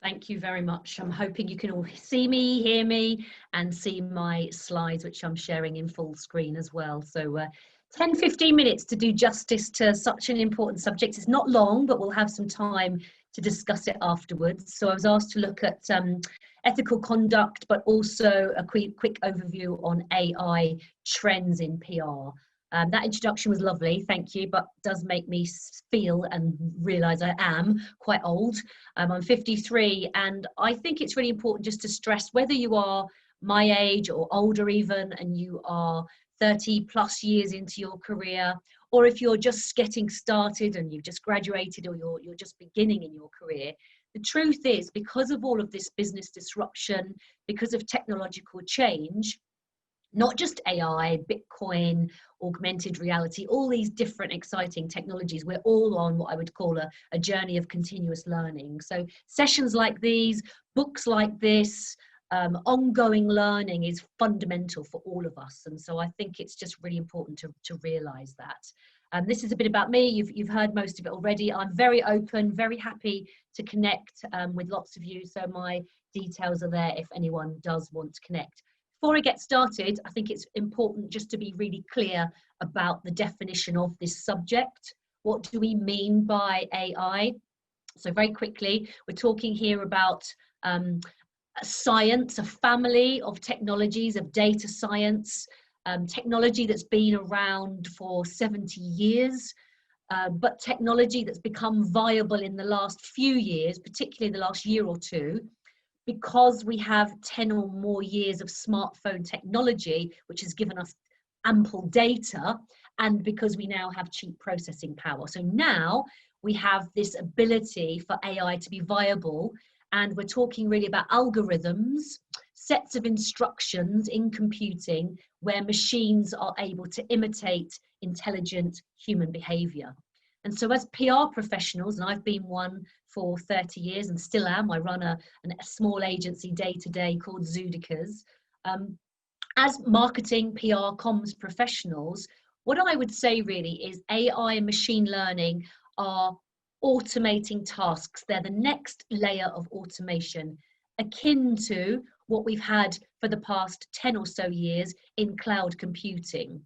Thank you very much. I'm hoping you can all see me, hear me, and see my slides, which I'm sharing in full screen as well. So 10-15 minutes to do justice to such an important subject. It's not long, but we'll have some time to discuss it afterwards. So I was asked to look at ethical conduct, but also a quick overview on AI trends in PR. That introduction was lovely, thank you, but does make me feel and realise I am quite old. I'm 53, and I think it's really important just to stress, whether you are my age or older even, and you are 30 plus years into your career, or if you're just getting started and you've just graduated, or you're just beginning in your career, the truth is, because of all of this business disruption, because of technological change, not just AI, Bitcoin, augmented reality, all these different exciting technologies, we're all on what I would call a journey of continuous learning. So sessions like these, books like this, ongoing learning is fundamental for all of us. And so I think it's just really important to realize that. This is a bit about me. You've heard most of it already. I'm very open, very happy to connect with lots of you. So my details are there if anyone does want to connect. Before I get started, I think it's important just to be really clear about the definition of this subject. What do we mean by AI? So very quickly, we're talking here about science, a family of technologies, of data science, technology that's been around for 70 years, but technology that's become viable in the last few years, particularly the last year or two, because we have 10 or more years of smartphone technology, which has given us ample data, and because we now have cheap processing power. So now we have this ability for AI to be viable, and we're talking really about algorithms, sets of instructions in computing where machines are able to imitate intelligent human behavior. And so as PR professionals, and I've been one for 30 years and still am, I run a small agency day to day called Zudicas. As marketing, PR, comms professionals, what I would say really is AI and machine learning are automating tasks. They're the next layer of automation, akin to what we've had for the past 10 or so years in cloud computing.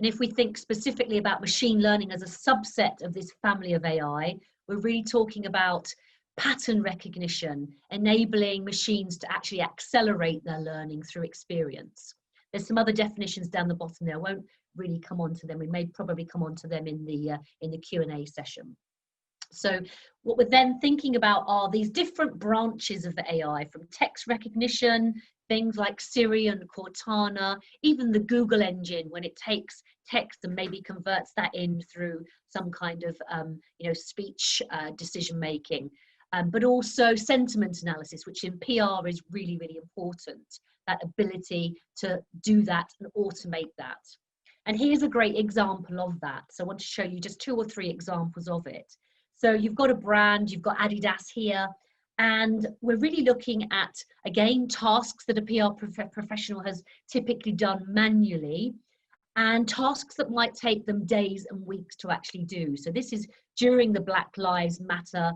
And if we think specifically about machine learning as a subset of this family of AI, we're really talking about pattern recognition, enabling machines to actually accelerate their learning through experience. There's some other definitions down the bottom there. I won't really come on to them. We may probably come on to them in the Q&A session. So what we're then thinking about are these different branches of the AI, from text recognition, things like Siri and Cortana, even the Google engine, when it takes text and maybe converts that in through some kind of speech decision making, but also sentiment analysis, which in PR is really, really important, that ability to do that and automate that. And here's a great example of that. So I want to show you just 2 or 3 examples of it. So you've got a brand, you've got Adidas here, and we're really looking at, again, tasks that a PR professional has typically done manually, and tasks that might take them days and weeks to actually do. So this is during the Black Lives Matter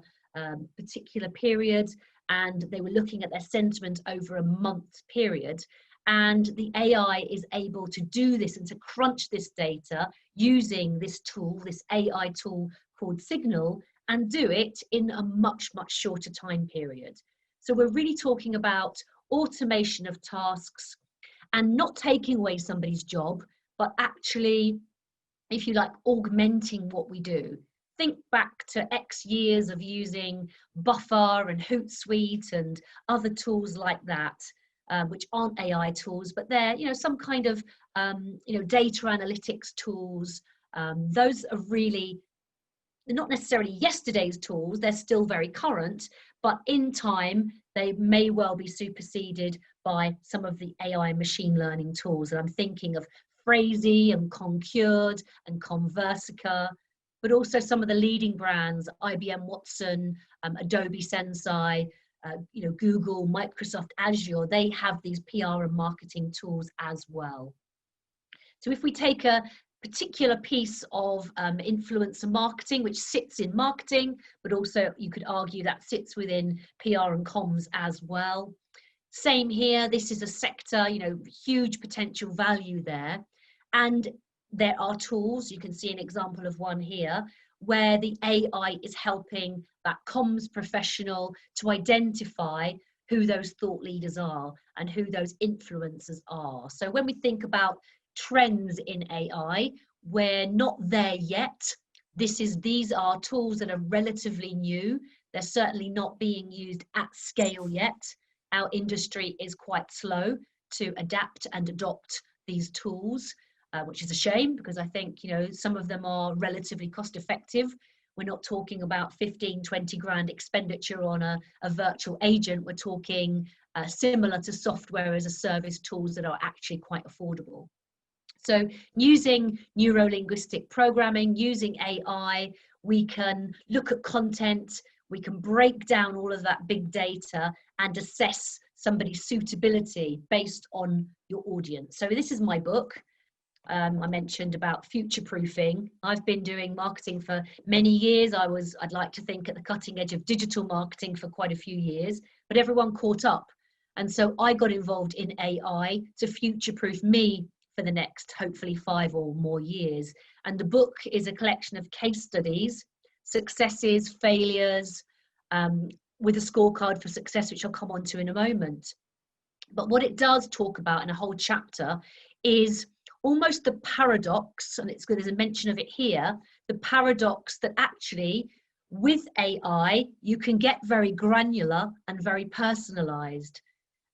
particular period, and they were looking at their sentiment over a month period. And the AI is able to do this and to crunch this data using this tool, this AI tool called Signal, and do it in a much, much shorter time period. So we're really talking about automation of tasks and not taking away somebody's job, but actually, if you like, augmenting what we do. Think back to X years of using Buffer and Hootsuite and other tools like that, which aren't AI tools, but they're, some kind of, data analytics tools. Those are really, they're not necessarily yesterday's tools, they're still very current, but in time, they may well be superseded by some of the AI machine learning tools. And I'm thinking of Phrasee and Concurred and Conversica, but also some of the leading brands, IBM Watson, Adobe Sensei, Google, Microsoft Azure, they have these PR and marketing tools as well. So if we take a particular piece of influencer marketing, which sits in marketing, but also you could argue that sits within PR and comms as well. Same here, this is a sector, you know, huge potential value there. And there are tools, you can see an example of one here, where the AI is helping that comms professional to identify who those thought leaders are and who those influencers are. So when we think about trends in AI, we're not there yet. These are tools that are relatively new. They're certainly not being used at scale yet. Our industry is quite slow to adapt and adopt these tools, which is a shame, because I think, you know, some of them are relatively cost effective. We're not talking about 15, 20 grand expenditure on a virtual agent. We're talking similar to software as a service tools that are actually quite affordable. So using neuro-linguistic programming, using AI, we can look at content, we can break down all of that big data and assess somebody's suitability based on your audience. So this is my book. I mentioned about future-proofing. I've been doing marketing for many years. I'd like to think, at the cutting edge of digital marketing for quite a few years, but everyone caught up. And so I got involved in AI to future-proof me for the next, hopefully, 5 or more years. And the book is a collection of case studies, successes, failures, with a scorecard for success, which I'll come on to in a moment. But what it does talk about in a whole chapter is almost the paradox, and there's a mention of it here, the paradox that actually with AI, you can get very granular and very personalized.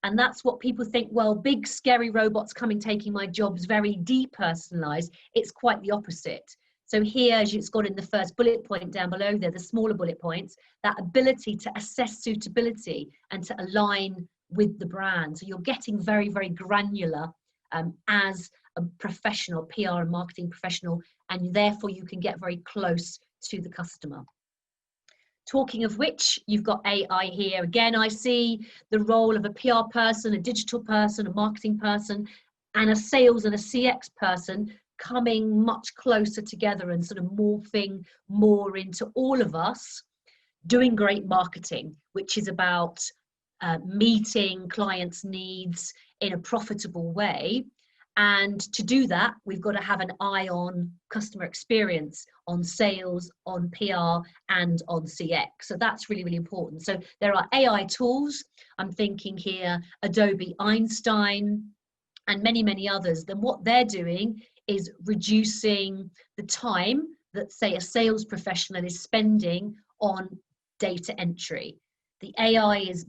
And that's what people think, well, big scary robots coming, taking my jobs, very depersonalized. It's quite the opposite. So here, as it's got in the first bullet point down below there, the smaller bullet points, that ability to assess suitability and to align with the brand. So you're getting very, very granular as a professional, PR and marketing professional, and therefore you can get very close to the customer. Talking of which, you've got AI here. Again, I see the role of a PR person, a digital person, a marketing person, and a sales and a CX person coming much closer together and sort of morphing more into all of us doing great marketing, which is about meeting clients' needs in a profitable way. And to do that, we've got to have an eye on customer experience, on sales, on PR, and on CX. So that's really, really important. So there are AI tools. I'm thinking here, Adobe Einstein, and many, many others. Then what they're doing is reducing the time that, say, a sales professional is spending on data entry. The AI is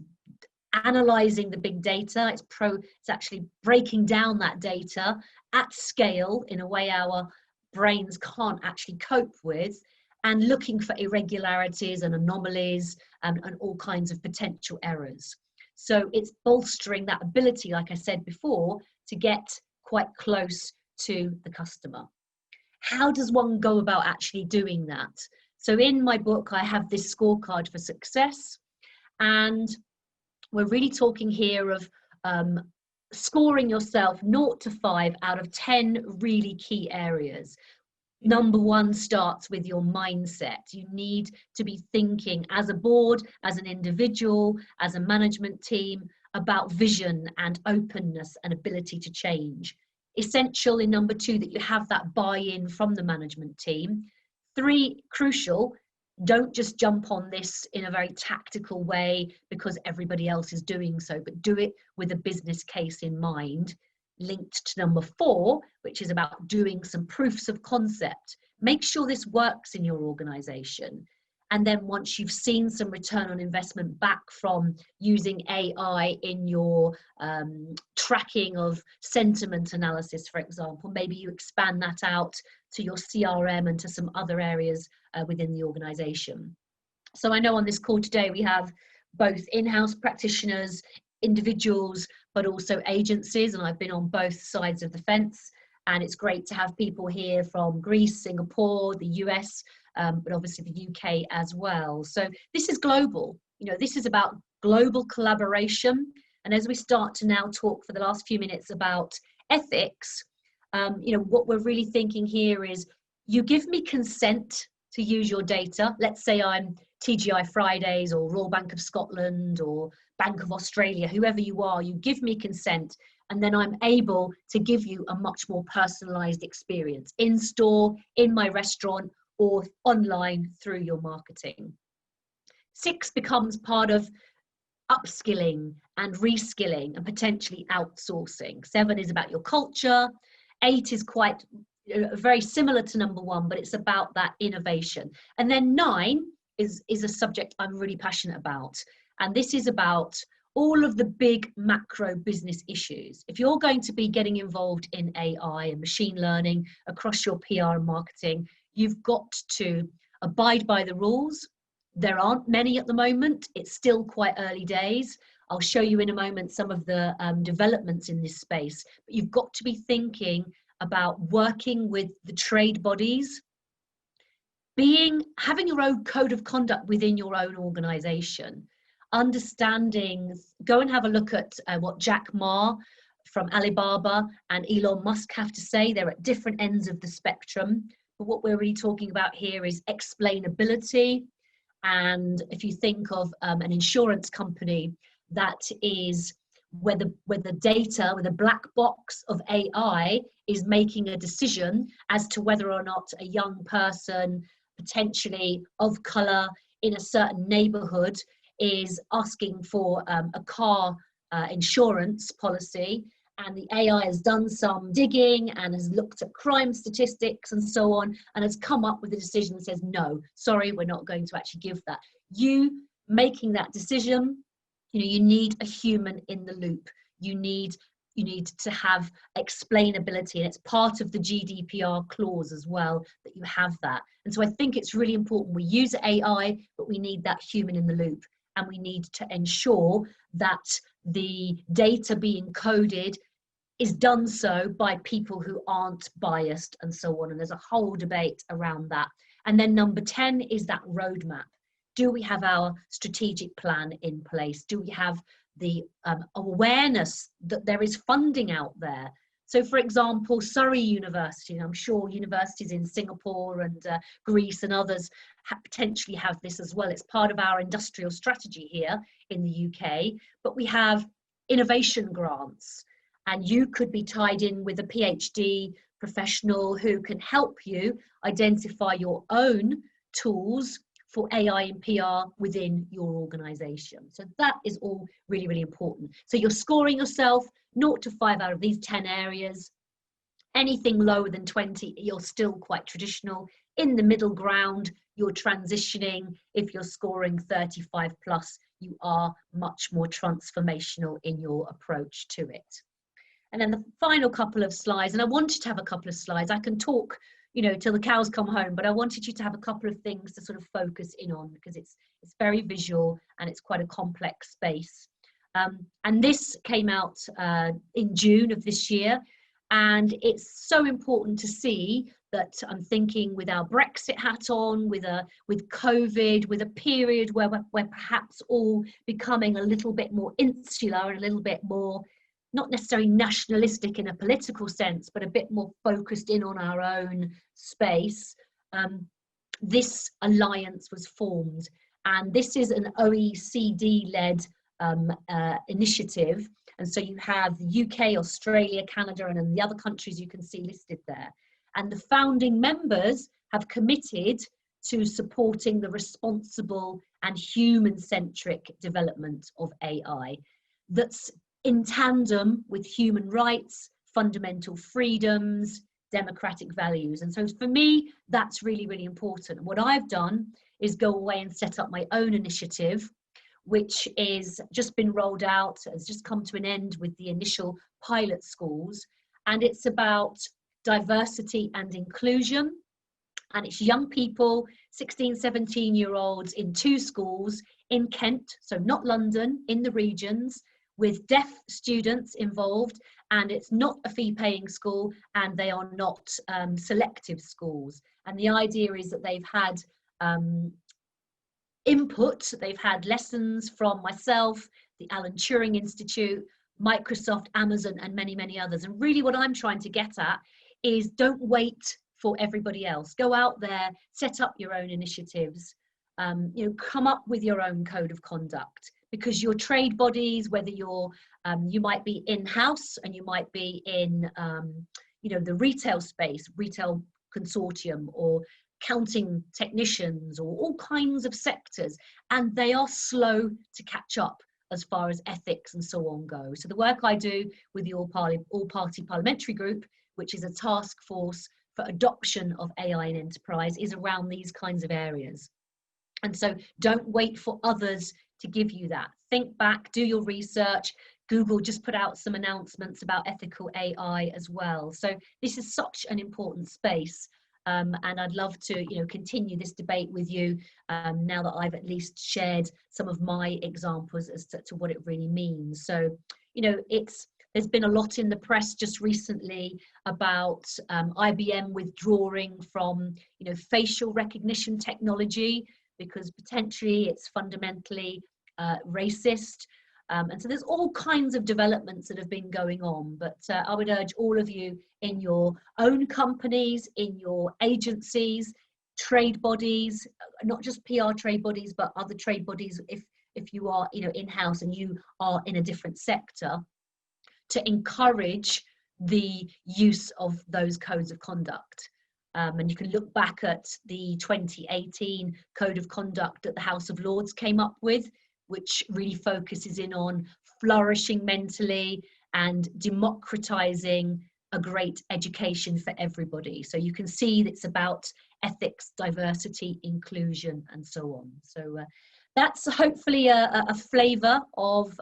analyzing the big data. It's actually breaking down that data at scale in a way our brains can't actually cope with, and looking for irregularities and anomalies and all kinds of potential errors. So it's bolstering that ability, like I said before, to get quite close to the customer. How does one go about actually doing that? So in my book, I have this scorecard for success, and we're really talking here of scoring yourself 0 to 5 out of 10 really key areas. Number 1 starts with your mindset. You need to be thinking as a board, as an individual, as a management team, about vision and openness and ability to change. Essential in number 2 that you have that buy-in from the management team. 3, crucial, don't just jump on this in a very tactical way because everybody else is doing so, but do it with a business case in mind. Linked to number 4, which is about doing some proofs of concept. Make sure this works in your organization. And then once you've seen some return on investment back from using AI in your tracking of sentiment analysis, for example, maybe you expand that out to your CRM and to some other areas within the organization. So I know on this call today we have both in-house practitioners, individuals, but also agencies, and I've been on both sides of the fence, and it's great to have people here from Greece, Singapore, the US, but obviously the UK as well. So this is global, you know, this is about global collaboration. And as we start to now talk for the last few minutes about ethics, what we're really thinking here is you give me consent to use your data. Let's say I'm TGI Fridays or Royal Bank of Scotland or Bank of Australia, whoever you are, you give me consent, and then I'm able to give you a much more personalized experience in store, in my restaurant, or online through your marketing. 6 becomes part of upskilling and reskilling and potentially outsourcing. 7 is about your culture. 8 is quite very similar to number 1, but it's about that innovation. And then 9 is a subject I'm really passionate about. And this is about all of the big macro business issues. If you're going to be getting involved in AI and machine learning across your PR and marketing, you've got to abide by the rules. There aren't many at the moment. It's still quite early days. I'll show you in a moment some of the developments in this space. But you've got to be thinking about working with the trade bodies, having your own code of conduct within your own organization, understanding, go and have a look at what Jack Ma from Alibaba and Elon Musk have to say. They're at different ends of the spectrum. But what we're really talking about here is explainability. And if you think of an insurance company that is where the data, where the black box of AI is making a decision as to whether or not a young person, potentially of colour in a certain neighbourhood, is asking for a car insurance policy, and the AI has done some digging and has looked at crime statistics and so on, and has come up with a decision that says, no, sorry, we're not going to actually give that. You making that decision, you need a human in the loop. You need to have explainability, and it's part of the GDPR clause as well that you have that. And so I think it's really important we use AI, but we need that human in the loop, and we need to ensure that the data being coded is done so by people who aren't biased and so on. And there's a whole debate around that. And then number 10 is that roadmap. Do we have our strategic plan in place? Do we have the awareness that there is funding out there? So for example, Surrey University, and I'm sure universities in Singapore and Greece and others potentially have this as well. It's part of our industrial strategy here in the UK, but we have innovation grants, and you could be tied in with a PhD professional who can help you identify your own tools for AI and PR within your organization. So that is all really, really important. So you're scoring yourself 0 to 5 out of these 10 areas. Anything lower than 20, you're still quite traditional. In the middle ground, you're transitioning. If you're scoring 35 plus, you are much more transformational in your approach to it. And then the final couple of slides, and I wanted to have a couple of slides. I can talk, till the cows come home, but I wanted you to have a couple of things to sort of focus in on, because it's very visual and it's quite a complex space. And this came out in June of this year, and it's so important to see that I'm thinking with our Brexit hat on, with COVID, with a period where we're perhaps all becoming a little bit more insular and a little bit more, not necessarily nationalistic in a political sense, but a bit more focused in on our own space. This alliance was formed, and this is an OECD-led initiative. And so you have the UK, Australia, Canada, and then the other countries you can see listed there. And the founding members have committed to supporting the responsible and human-centric development of AI that's in tandem with human rights, fundamental freedoms, democratic values. And so for me, that's really, really important. What I've done is go away and set up my own initiative, which is just been rolled out, has just come to an end with the initial pilot schools. And it's about diversity and inclusion. And it's young people, 16, 17-year-olds in 2 schools in Kent, so not London, in the regions, with deaf students involved, and it's not a fee-paying school, and they are not selective schools. And the idea is that they've had input, they've had lessons from myself, the Alan Turing Institute, Microsoft, Amazon, and many, many others. And really what I'm trying to get at is don't wait for everybody else. Go out there, set up your own initiatives, come up with your own code of conduct, because your trade bodies, whether you're, you might be in-house and you might be in, the retail space, retail consortium, or counting technicians, or all kinds of sectors, and they are slow to catch up as far as ethics and so on go. So the work I do with the All-Party Parliamentary Group, which is a task force for adoption of AI in enterprise, is around these kinds of areas. And so don't wait for others to give you that. Think back, do your research. Google just put out some announcements about ethical AI as well. So this is such an important space. And I'd love to, continue this debate with you now that I've at least shared some of my examples as to what it really means. So, there's been a lot in the press just recently about IBM withdrawing from, facial recognition technology, because potentially it's fundamentally racist. And so there's all kinds of developments that have been going on, but I would urge all of you in your own companies, in your agencies, trade bodies, not just PR trade bodies, but other trade bodies, if you are, in-house and you are in a different sector, to encourage the use of those codes of conduct. And you can look back at the 2018 Code of Conduct that the House of Lords came up with, which really focuses in on flourishing mentally and democratizing a great education for everybody. So you can see that it's about ethics, diversity, inclusion, and so on. So that's hopefully a flavour of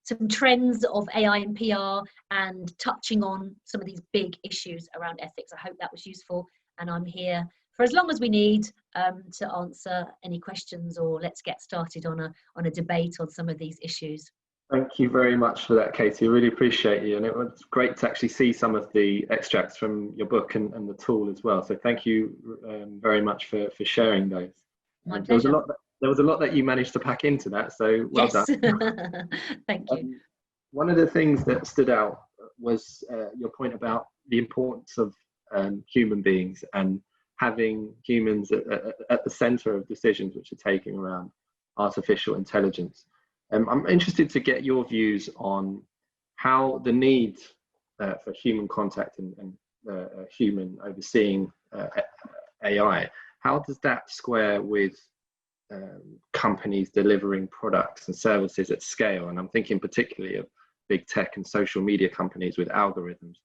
some trends of AI and PR, and touching on some of these big issues around ethics. I hope that was useful, and I'm here for as long as we need to answer any questions, or let's get started on a debate on some of these issues. Thank you very much for that, Katie. I really appreciate you, and it was great to actually see some of the extracts from your book and the tool as well. So thank you very much for sharing those. My pleasure. There was a lot that you managed to pack into that, so well done. Thank you. One of the things that stood out was your point about the importance of human beings and having humans at the center of decisions which are taken around artificial intelligence. I'm interested to get your views on how the need for human contact and human overseeing AI, how does that square with companies delivering products and services at scale? And I'm thinking particularly of big tech and social media companies with algorithms.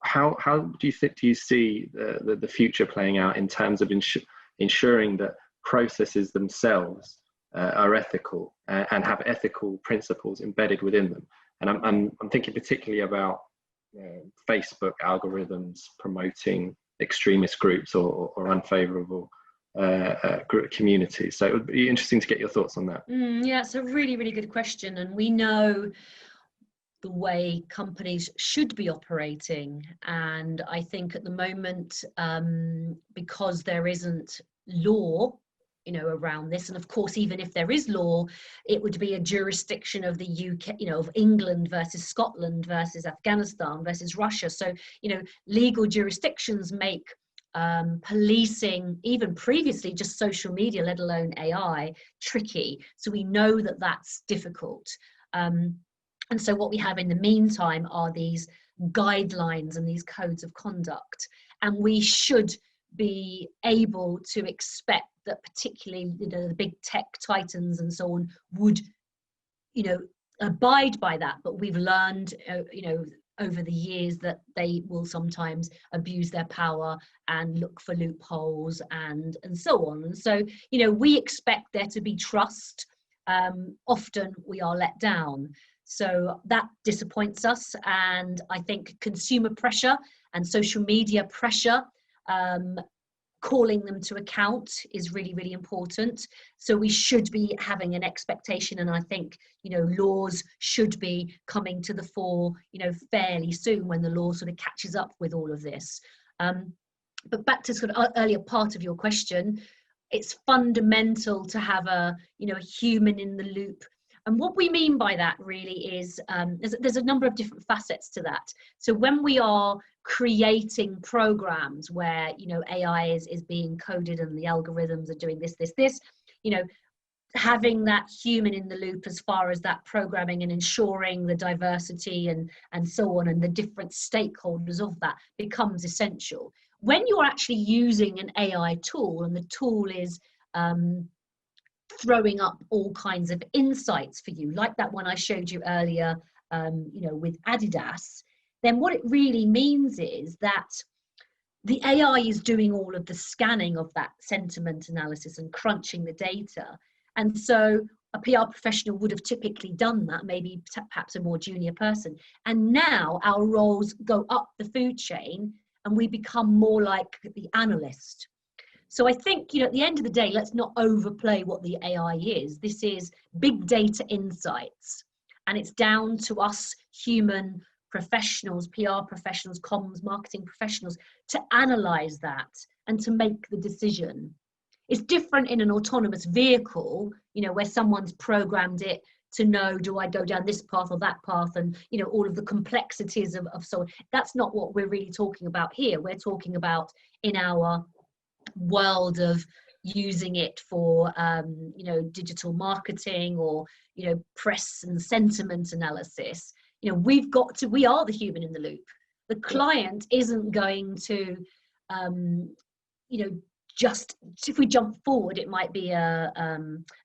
How do you see the future playing out in terms of ensuring that processes themselves are ethical and have ethical principles embedded within them? And I'm thinking particularly about Facebook algorithms promoting extremist groups or unfavorable communities. So it would be interesting to get your thoughts on that. Yeah, it's a really, really good question. And we know the way companies should be operating. And I think at the moment, because there isn't law, around this, and of course, even if there is law, it would be a jurisdiction of the UK, of England versus Scotland versus Afghanistan versus Russia. So, legal jurisdictions make policing, even previously just social media, let alone AI, tricky. So we know that that's difficult. And so what we have in the meantime are these guidelines and these codes of conduct. And we should be able to expect that particularly, the big tech titans and so on would, abide by that. But we've learned, over the years that they will sometimes abuse their power and look for loopholes and so on. And so, we expect there to be trust. Often we are let down. So that disappoints us. And I think consumer pressure and social media pressure, calling them to account is really, really important. So we should be having an expectation, and I think, laws should be coming to the fore, fairly soon, when the law sort of catches up with all of this. But back to sort of earlier part of your question, it's fundamental to have a human in the loop And what we mean by that really is there's a number of different facets to that. So when we are creating programs where, you know, AI is being coded and the algorithms are doing this, you know, having that human in the loop as far as that programming and ensuring the diversity and so on, and the different stakeholders of that becomes essential. When you're actually using an AI tool and the tool is throwing up all kinds of insights for you, like that one I showed you earlier, you know, with Adidas, then what it really means is that the AI is doing all of the scanning of that sentiment analysis and crunching the data. And so a PR professional would have typically done that, maybe perhaps a more junior person. And now our roles go up the food chain and we become more like the analyst. So I think, you know, at the end of the day, let's not overplay what the AI is. This is big data insights, and it's down to us human professionals, PR professionals, comms, marketing professionals, to analyze that and to make the decision. It's different in an autonomous vehicle, you know, where someone's programmed it to know, do I go down this path or that path, and, you know, all of the complexities of so on. That's not what we're really talking about here. We're talking about in our world of using it for, you know, digital marketing or, you know, press and sentiment analysis. You know, we are the human in the loop. The client isn't going to, you know, just, if we jump forward, it might be a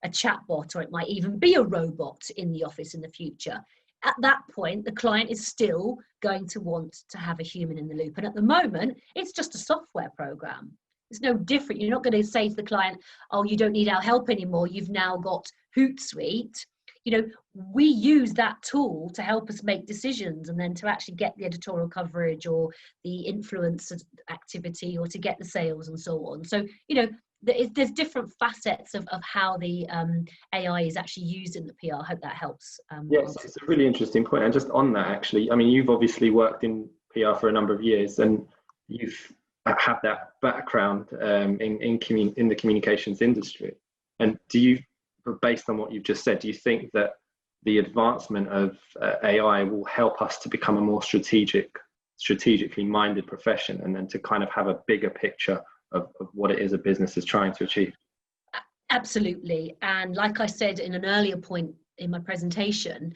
chatbot, or it might even be a robot in the office in the future. At that point, the client is still going to want to have a human in the loop. And at the moment, it's just a software program. It's no different. You're not going to say to the client, oh, you don't need our help anymore. You've now got Hootsuite. You know, we use that tool to help us make decisions, and then to actually get the editorial coverage or the influence activity, or to get the sales and so on. So, you know, there's different facets of how the AI is actually used in the PR. I hope that helps. Yes, it's a really interesting point. And just on that, actually, I mean, you've obviously worked in PR for a number of years, and you've had that background in the communications industry. And do you, based on what you've just said, do you think that the advancement of AI will help us to become a more strategically minded profession, and then to kind of have a bigger picture of what it is a business is trying to achieve? Absolutely. And like I said in an earlier point in my presentation,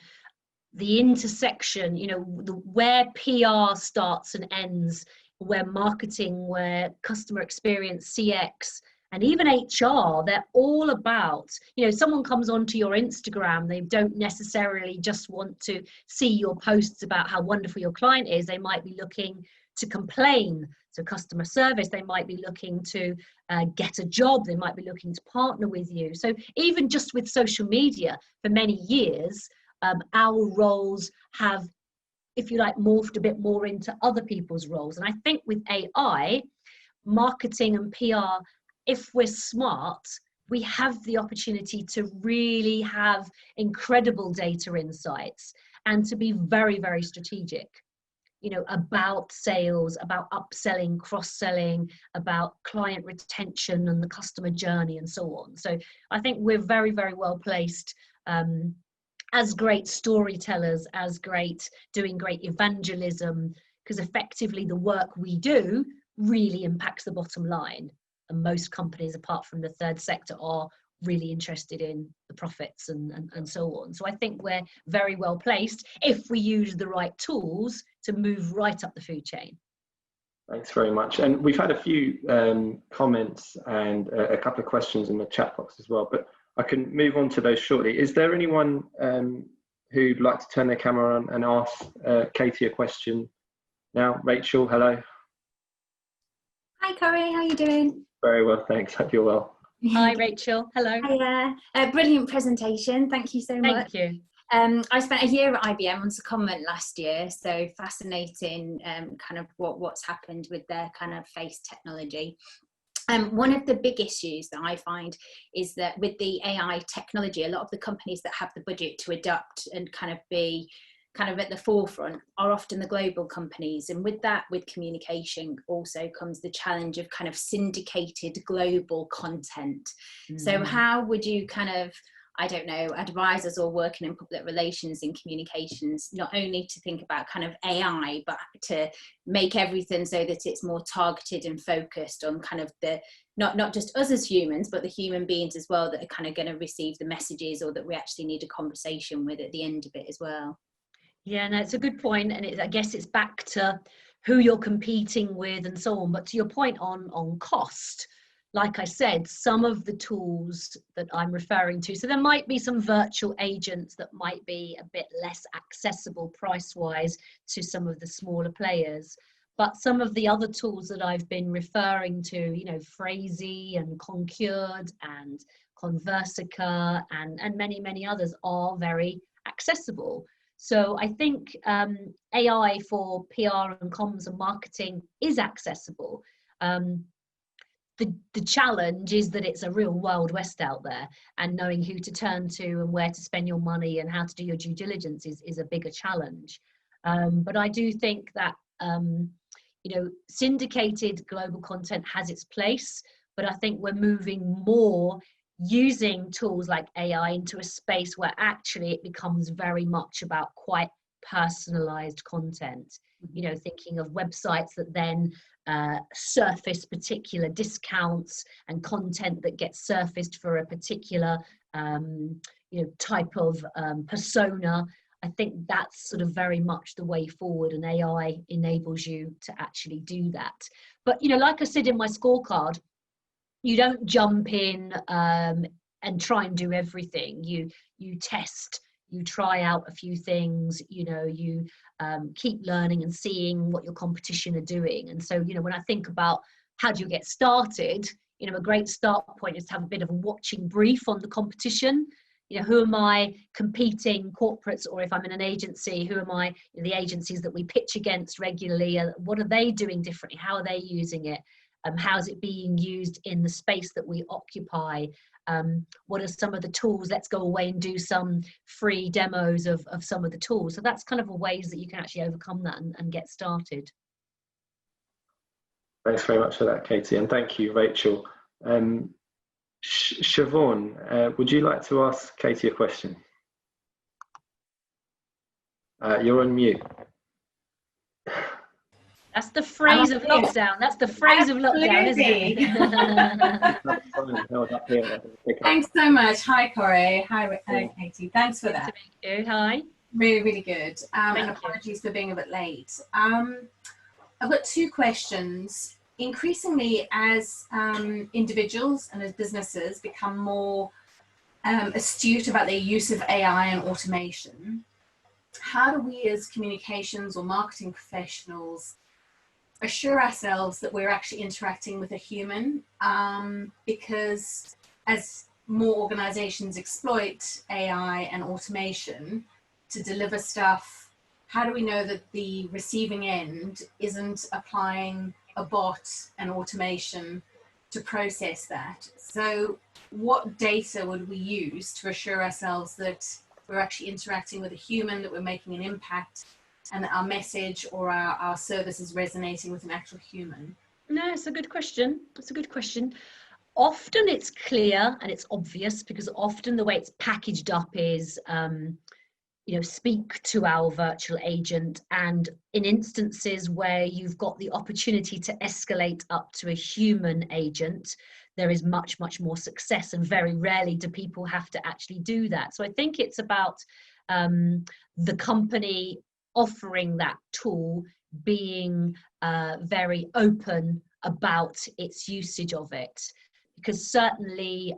the intersection, you know, where PR starts and ends, where marketing, where customer experience, CX, and even HR, they're all about, you know, someone comes onto your Instagram, they don't necessarily just want to see your posts about how wonderful your client is. They might be looking to complain, so customer service. They might be looking to get a job. They might be looking to partner with you. So even just with social media, for many years, our roles have, if you like, morphed a bit more into other people's roles. And I think with AI, marketing and PR, if we're smart, we have the opportunity to really have incredible data insights, and to be very, very strategic, you know, about sales, about upselling, cross-selling, about client retention and the customer journey and so on. So I think we're very, very well placed as great storytellers, as doing great evangelism, because effectively the work we do really impacts the bottom line. And most companies, apart from the third sector, are really interested in the profits and so on. So I think we're very well placed if we use the right tools to move right up the food chain. Thanks very much. And we've had a few comments and a couple of questions in the chat box as well, but I can move on to those shortly. Is there anyone who'd like to turn their camera on and ask Katie a question now? Rachel, hello. Hi Corey, how are you doing? Very well, thanks. Hope you're well. Hi Rachel, hello. Hiya. Brilliant presentation, thank you so much. Thank you. I spent a year at IBM on secondment last year, so fascinating kind of what's happened with their kind of face technology. One of the big issues that I find is that with the AI technology, a lot of the companies that have the budget to adapt and kind of be kind of at the forefront are often the global companies. And with that, with communication also comes the challenge of kind of syndicated global content. So how would you kind of I don't know, advisors or working in public relations in communications, not only to think about kind of AI, but to make everything so that it's more targeted and focused on kind of the, not just us as humans, but the human beings as well that are kind of going to receive the messages, or that we actually need a conversation with at the end of it as well. Yeah, no, it's a good point, and I guess it's back to who you're competing with and so on. But to your point on cost, like I said, some of the tools that I'm referring to, so there might be some virtual agents that might be a bit less accessible price-wise to some of the smaller players. But some of the other tools that I've been referring to, you know, Phrasee and Concured and Conversica and many, many others are very accessible. So I think AI for PR and comms and marketing is accessible. The challenge is that it's a real Wild West out there, and knowing who to turn to and where to spend your money and how to do your due diligence is a bigger challenge. But I do think that, you know, syndicated global content has its place, but I think we're moving more using tools like AI into a space where actually it becomes very much about quite personalized content. You know, thinking of websites that then surface particular discounts and content that gets surfaced for a particular you know, type of persona. I think that's sort of very much the way forward, and AI enables you to actually do that. But, you know, like I said in my scorecard, you don't jump in and try and do everything. You test, you try out a few things, you know, you keep learning and seeing what your competition are doing. And so, you know, when I think about how do you get started, you know, a great start point is to have a bit of a watching brief on the competition. You know, who am I competing, corporates, or if I'm in an agency, who am I, the agencies that we pitch against regularly, what are they doing differently? How are they using it? How's it being used in the space that we occupy? What are some of the tools? Let's go away and do some free demos of some of the tools. So that's kind of ways that you can actually overcome that and get started. Thanks very much for that, Katie, and thank you, Rachel. Siobhan, would you like to ask Katie a question? You're on mute. That's the phrase of lockdown. That's the phrase of lockdown, isn't it? Thanks so much. Hi, Corey. Hi, Katie. Thanks for that. Nice to meet you. Hi. Really, really good. And apologies for being a bit late. I've got two questions. Increasingly, as individuals and as businesses become more astute about their use of AI and automation, how do we as communications or marketing professionals assure ourselves that we're actually interacting with a human? Because as more organizations exploit AI and automation to deliver stuff, how do we know that the receiving end isn't applying a bot and automation to process that? So what data would we use to assure ourselves that we're actually interacting with a human, that we're making an impact, and that our message or our service is resonating with an actual human? No, it's a good question. It's a good question. Often it's clear and it's obvious, because often the way it's packaged up is, you know, speak to our virtual agent, and in instances where you've got the opportunity to escalate up to a human agent, there is much, much more success, and very rarely do people have to actually do that. So I think it's about the company offering that tool, being very open about its usage of it, because certainly,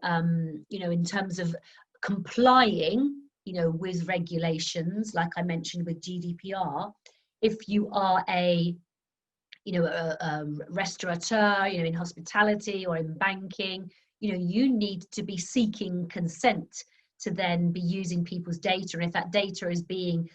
you know, in terms of complying, you know, with regulations, like I mentioned with GDPR, if you are a restaurateur, you know, in hospitality or in banking, you know, you need to be seeking consent to then be using people's data. And if that data is being,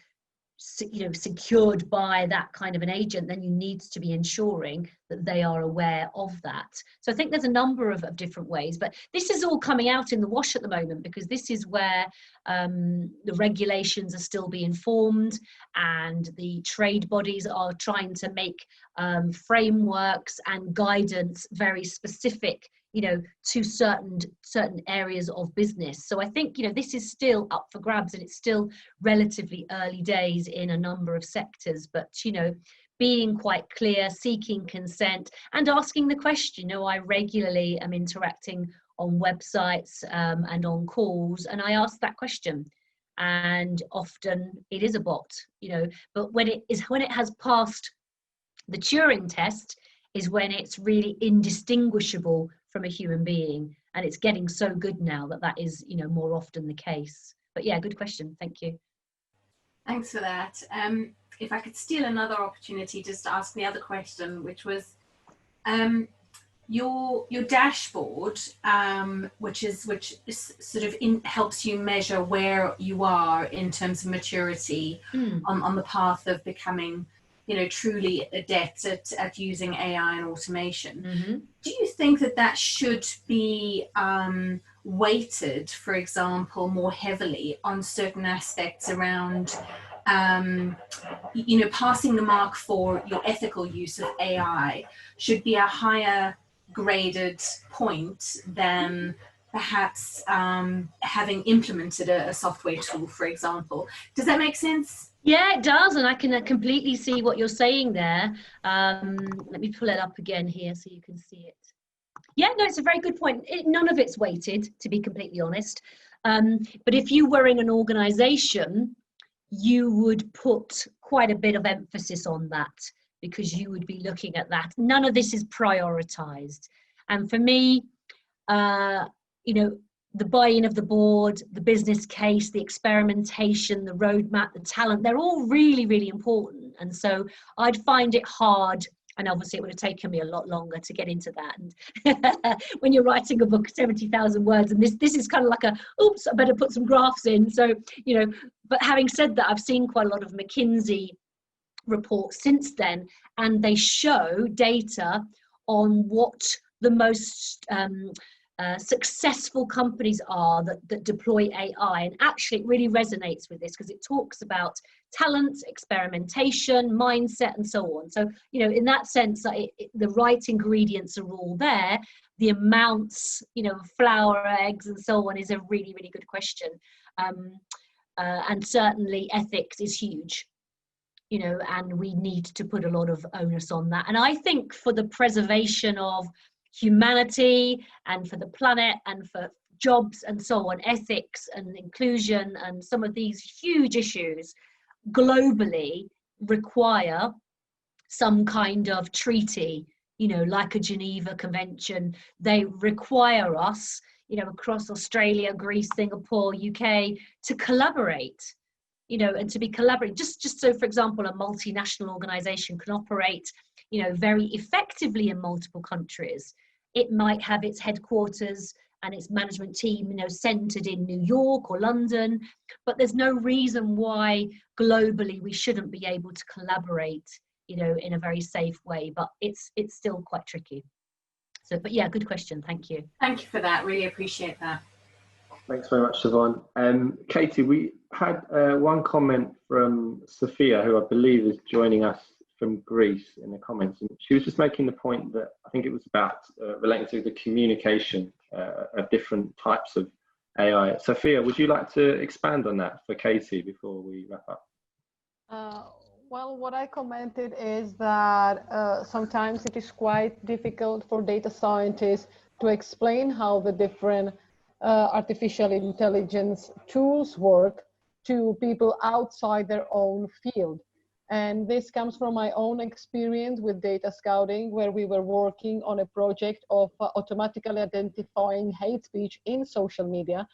you know, secured by that kind of an agent, then you need to be ensuring that they are aware of that. So I think there's a number of different ways, but this is all coming out in the wash at the moment, because this is where the regulations are still being formed, and the trade bodies are trying to make frameworks and guidance very specific to certain areas of business. So I think, this is still up for grabs, and it's still relatively early days in a number of sectors, but, being quite clear, seeking consent, and asking the question. I regularly am interacting on websites and on calls, and I ask that question, and often it is a bot, but when it has passed the Turing test is when it's really indistinguishable from a human being, and it's getting so good now that is more often the case. But yeah, good question, thank you. Thanks for that. If I could steal another opportunity just to ask the other question, which was your dashboard, which is sort of helps you measure where you are in terms of maturity on the path of becoming truly adept at using AI and automation. Mm-hmm. Do you think that should be weighted, for example, more heavily on certain aspects around passing the mark for your ethical use of AI should be a higher graded point than perhaps having implemented a software tool, for example? Does that make sense? Yeah, it does, and I can completely see what you're saying there. Let me pull it up again here so you can see it. Yeah, no, it's a very good point. None of it's weighted, to be completely honest. But if you were in an organisation, you would put quite a bit of emphasis on that, because you would be looking at that. None of this is prioritised. And for me, the buy-in of the board, the business case, the experimentation, the roadmap, the talent, they're all really, really important. And so I'd find it hard, and obviously it would have taken me a lot longer to get into that. And when you're writing a book, 70,000 words, and this is kind of like oops, I better put some graphs in. So, but having said that, I've seen quite a lot of McKinsey reports since then, and they show data on what the most successful companies are that deploy AI. And actually it really resonates with this, because it talks about talent, experimentation, mindset, and so on. So in that sense, the right ingredients are all there. The amounts, flour, eggs, and so on is a really, really good question. And certainly ethics is huge, and we need to put a lot of onus on that. And I think for the preservation of humanity and for the planet and for jobs and so on, ethics and inclusion and some of these huge issues globally require some kind of treaty, like a Geneva Convention. They require us, across Australia, Greece, Singapore, UK, to collaborate, and to be collaborating. Just so, for example, a multinational organization can operate, very effectively in multiple countries. It might have its headquarters and its management team, centered in New York or London, but there's no reason why globally we shouldn't be able to collaborate, in a very safe way. But it's still quite tricky. So, but yeah, good question. Thank you. Thank you for that. Really appreciate that. Thanks very much, Siobhan. Katie, we had one comment from Sophia, who I believe is joining us from Greece, in the comments, and she was just making the point that I think it was about relating to the communication of different types of AI. Sophia, would you like to expand on that for Katie before we wrap up? Well, what I commented is that sometimes it is quite difficult for data scientists to explain how the different artificial intelligence tools work to people outside their own field. And this comes from my own experience with data scouting, where we were working on a project of automatically identifying hate speech in social media.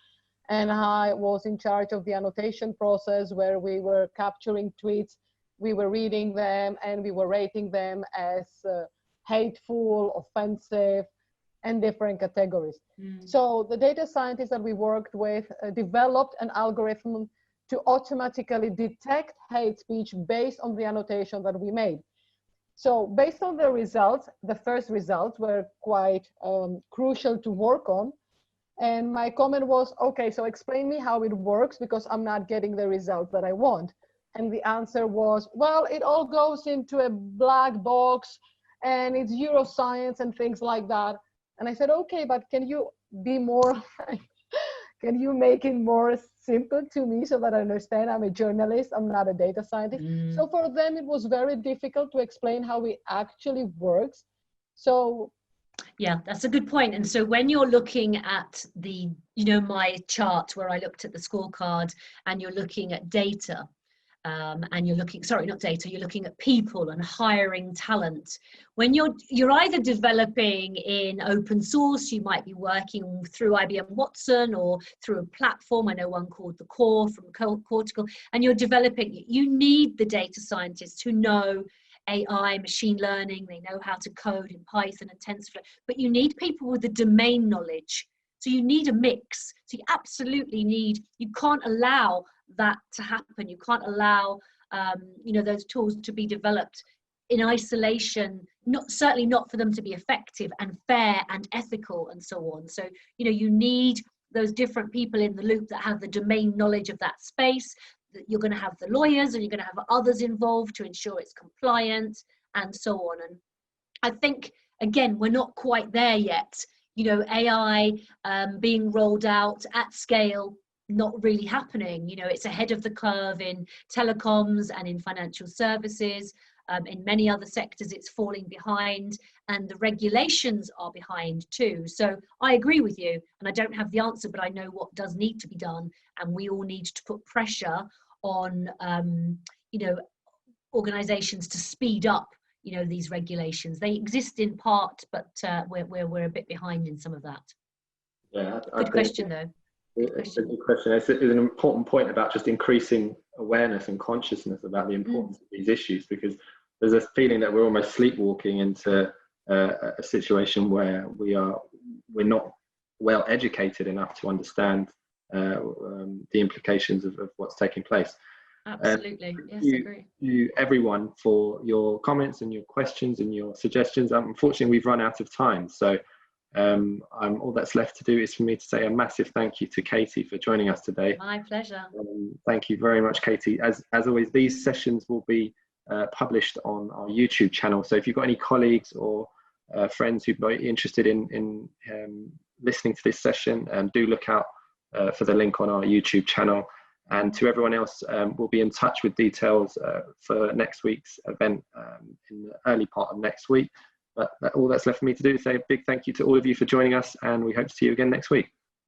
And I was in charge of the annotation process, where we were capturing tweets, we were reading them, and we were rating them as hateful, offensive, and different categories. So the data scientists that we worked with developed an algorithm to automatically detect hate speech based on the annotation that we made. So based on the results, the first results were quite crucial to work on. And my comment was, okay, so explain me how it works, because I'm not getting the result that I want. And the answer was, well, it all goes into a black box and it's neuroscience and things like that. And I said, okay, but can you be more, can you make it more simple to me so that I understand? I'm a journalist, I'm not a data scientist. So for them, it was very difficult to explain how it actually works. So yeah, that's a good point. And so when you're looking at the, my chart where I looked at the scorecard, and you're looking at data, and you're looking, sorry, not data, you're looking at people and hiring talent. When you're either developing in open source, you might be working through IBM Watson or through a platform. I know one called the Core from Cortical, and you're developing, you need the data scientists who know AI, machine learning, they know how to code in Python and TensorFlow, but you need people with the domain knowledge. So you need a mix. So you absolutely need, you can't allow that to happen. You can't allow, those tools to be developed in isolation, certainly not for them to be effective and fair and ethical and so on. So, you need those different people in the loop that have the domain knowledge of that space. You're going to have the lawyers, and you're going to have others involved to ensure it's compliant and so on. And I think, again, we're not quite there yet. AI being rolled out at scale, not really happening. It's ahead of the curve in telecoms and in financial services. In many other sectors, it's falling behind, and the regulations are behind too. So I agree with you, and I don't have the answer, but I know what does need to be done, and we all need to put pressure on, organizations to speed up, these regulations. They exist in part, but we're a bit behind in some of that. Yeah, good question though. It's a good question. It's an important point about just increasing awareness and consciousness about the importance of these issues, because there's a feeling that we're almost sleepwalking into a situation where we're not well educated enough to understand the implications of what's taking place. Absolutely. Yes, agree. You everyone for your comments and your questions and your suggestions. Unfortunately, we've run out of time, so all that's left to do is for me to say a massive thank you to Katie for joining us today. My pleasure. Thank you very much, Katie. As always, these sessions will be published on our YouTube channel. So if you've got any colleagues or friends who'd be interested in listening to this session, do look out for the link on our YouTube channel. And to everyone else, we'll be in touch with details for next week's event in the early part of next week. But all that's left for me to do is say a big thank you to all of you for joining us, and we hope to see you again next week.